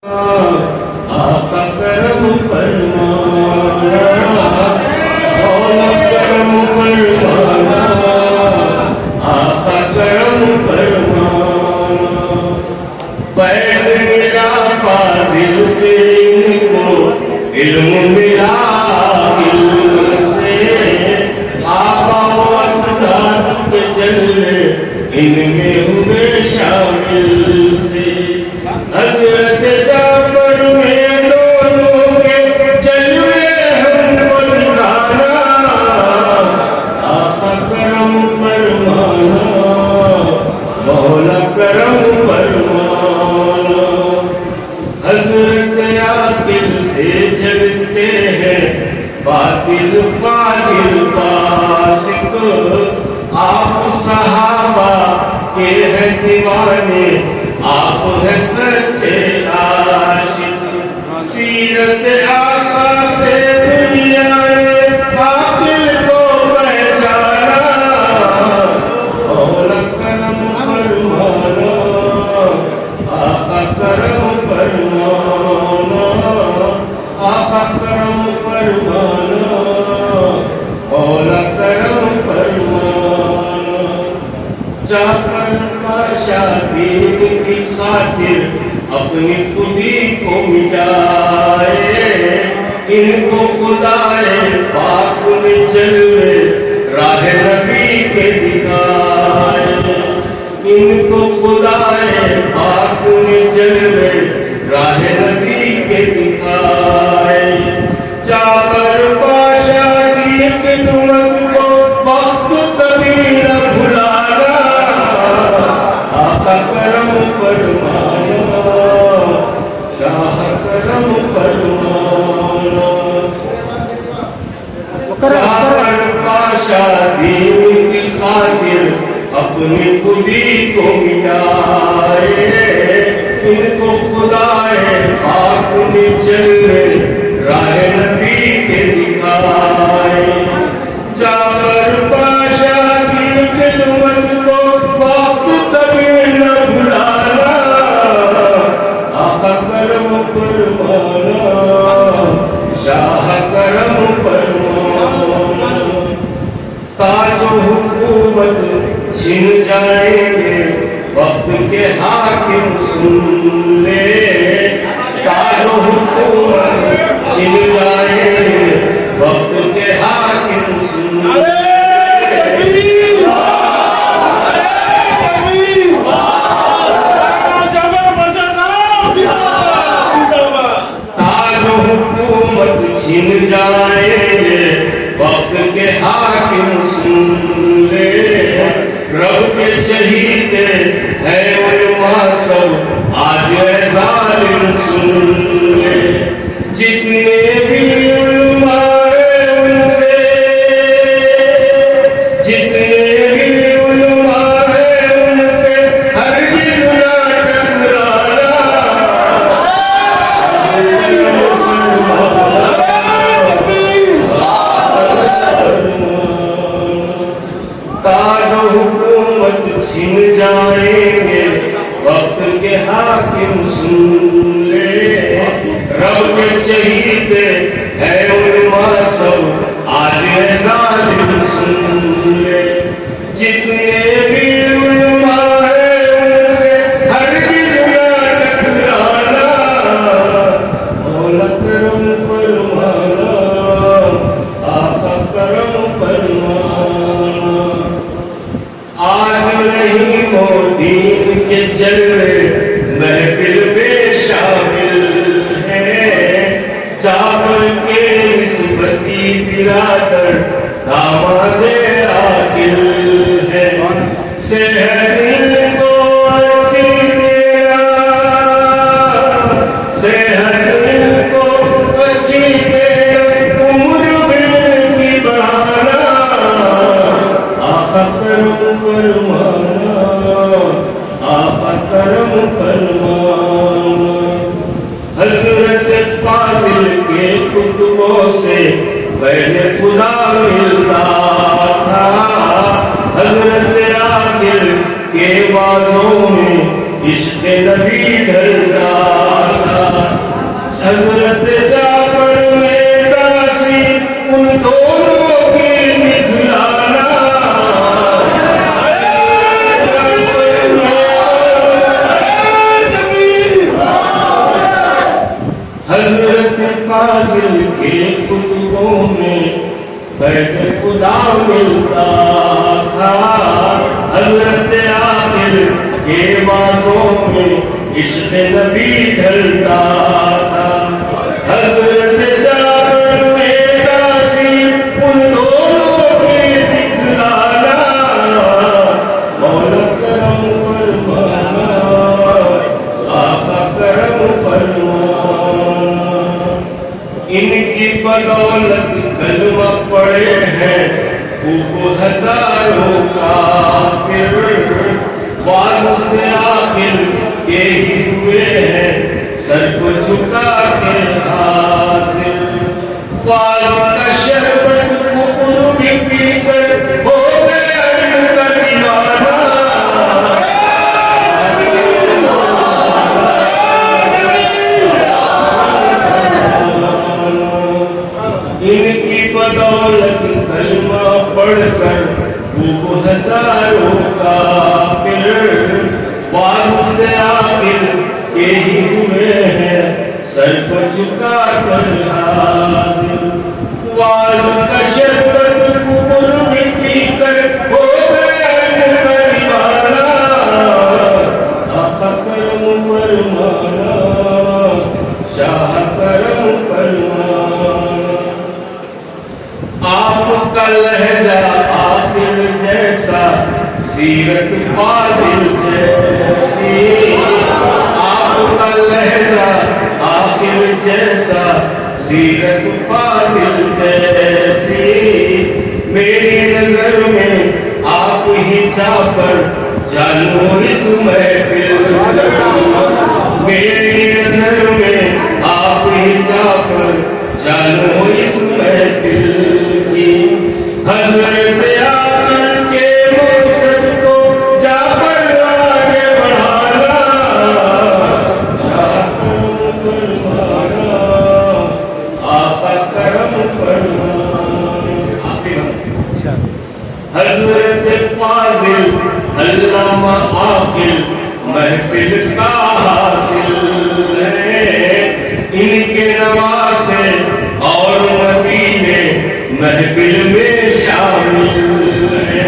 आका करम फरमाना, मौला करम फरमाना, आका करम फरमाना। फैज़ मिला फाज़िल से इनको, इल्म मिला इल्म से, आका व अजदाद के जलवे इनमें हुए शामिल से। हज़रत जाबर में दोनों के जलवे हमको दिखाना, आका करम फरमाना, मौला करम फरमाना। हज़रत आकिल से जलते हैं बातिल फाजिल फासिक, आप सहाबा के हैं दीवाने, आप हैं सच्चे आशिक। सीरत आका से दुनिया ने आकिल को पहचाना, मौला करम फरमाना, आका करम फरमाना, आका करम फरमाना, मौला करम फरमाना। जाकर पाशा दीन की खातिर अपनी खुदी को मिटाए, इनको खुदाए पाक ने जलवे राह नबी के दिखाए, इनको खुदाए पाक ने जलवे राह नबी के दिखाए। जाकर पाशा की खिदमत को वक्त कभी न भुलाना, आका करम फरमाना, शाह करम फरमाना। जाकर पाशा दीन की खातिर अपनी खुदी को मिटाए, इनको खुदाए पाक ने जलवे राह नबी के दिखाए। जाकर पाशा की खिदमत को वक्त कभी न भुलाना, आका करम फरमाना, शाह करम फरमाना। ताजो हुकूमत छिन जाएंगे वक्त के हाकिम सुन ले, ताजो हुकूमत छिन जाएंगे वक्त के हाकिम सुन ले। ताजो हुकूमत छिन जाएंगे वक्त के हाकिम सुन ले, रब के शहीदे है उलमा सब आज जालिम सुन ले। जितने भी उलमा है उनसे, जितने भी उलमा है उनसे हरगिज़ ना टकराना, ताजो हुकूमत छिन जाएंगे वक्त के हाकिम सुन ले, रब के शहीद है उलमा सब आज जालिम सुन ले। जितने भी उलमा है उनसे हरगिज़ ना टकराना, मौला करम फरमाना, आका करम फरमाना। आज नहीं वो दीन के जलवे महफिल में शामिल है, जाबर के निस्बती बिरादर दामादे आकिल है। सेहत इनको अच्छी देना, सेहत इनको अच्छी देना, उम्र में की बढ़ाना, आका करम फरमाना, आका करम फरमाना। हज़रत फाजिल के कुतुबों से वैसे खुदा मिलता था, हज़रत आकिल के बाजों में इश्क नबी ढलता था। हजरत जाफर में काशी उन दोनों की दिखलाना, हजरत फाजिल के खुतबों में फैज़ खुदा मिलता था। हजरत आकिल के बाजों में इश्क़ नबी ढलता था। हजरत जाफर में काशी उन दोनों की दिखलाना, मौला करम फरमाना, आका करम फरमाना। इनकी बदौलत कलमा पड़े हैं खूब हजारों काफिर, बाज से आखिर के ही हुए हैं सर को झुका के हाजिर। बाज का शरबत कुकुर भी पीकर हो गया उनका दीवाना, इनकी बदौलत कलमा पढ़कर खूब हजारों काफिर, बाज से आखिर के ही हुए हैं सर को झुका कर हाजिर। बाज का शरबत कुकुर भी पीकर हो गया उनका दीवाना, आका करम फरमाना, शाह करम फरमाना। आपका लहजा आकिल जैसा, सीरत फाजिल जैसी, आपका लहजा आकिल जैसा, सीरत फाजिल जैसी। मेरी नजर में आप ही जाफर जानो इस महफिल, मेरी नजर में आप ही जाफर जानो इस महफिल की। हजरत आकिल के मकसद को जाफर आगे बढ़ाना, शाह करम फरमाना, आका करम फरमाना। हजरत फाजिल अल्लामा आकिल महफिल का हासिल है, इनके नवासे और मदीने महफिल में शामिल है।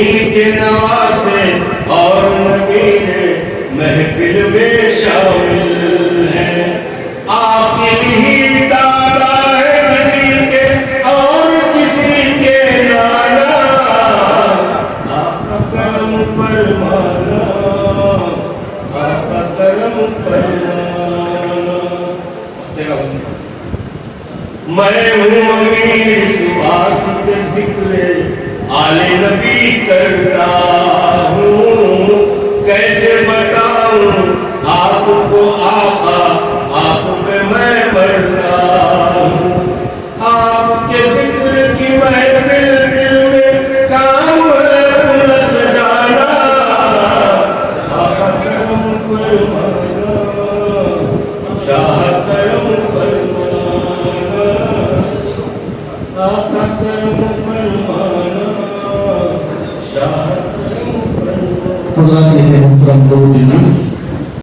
इनके नवासे और मदीने महफिल में शामिल है। आकिल ही दादा है किसी के और किसी के नाना, आका करम फरमाना, आका करम फरमाना। मैं हूँ अमीर इस वास्ते जिक्र आले नबी करता हूँ, कैसे बताऊँ आपको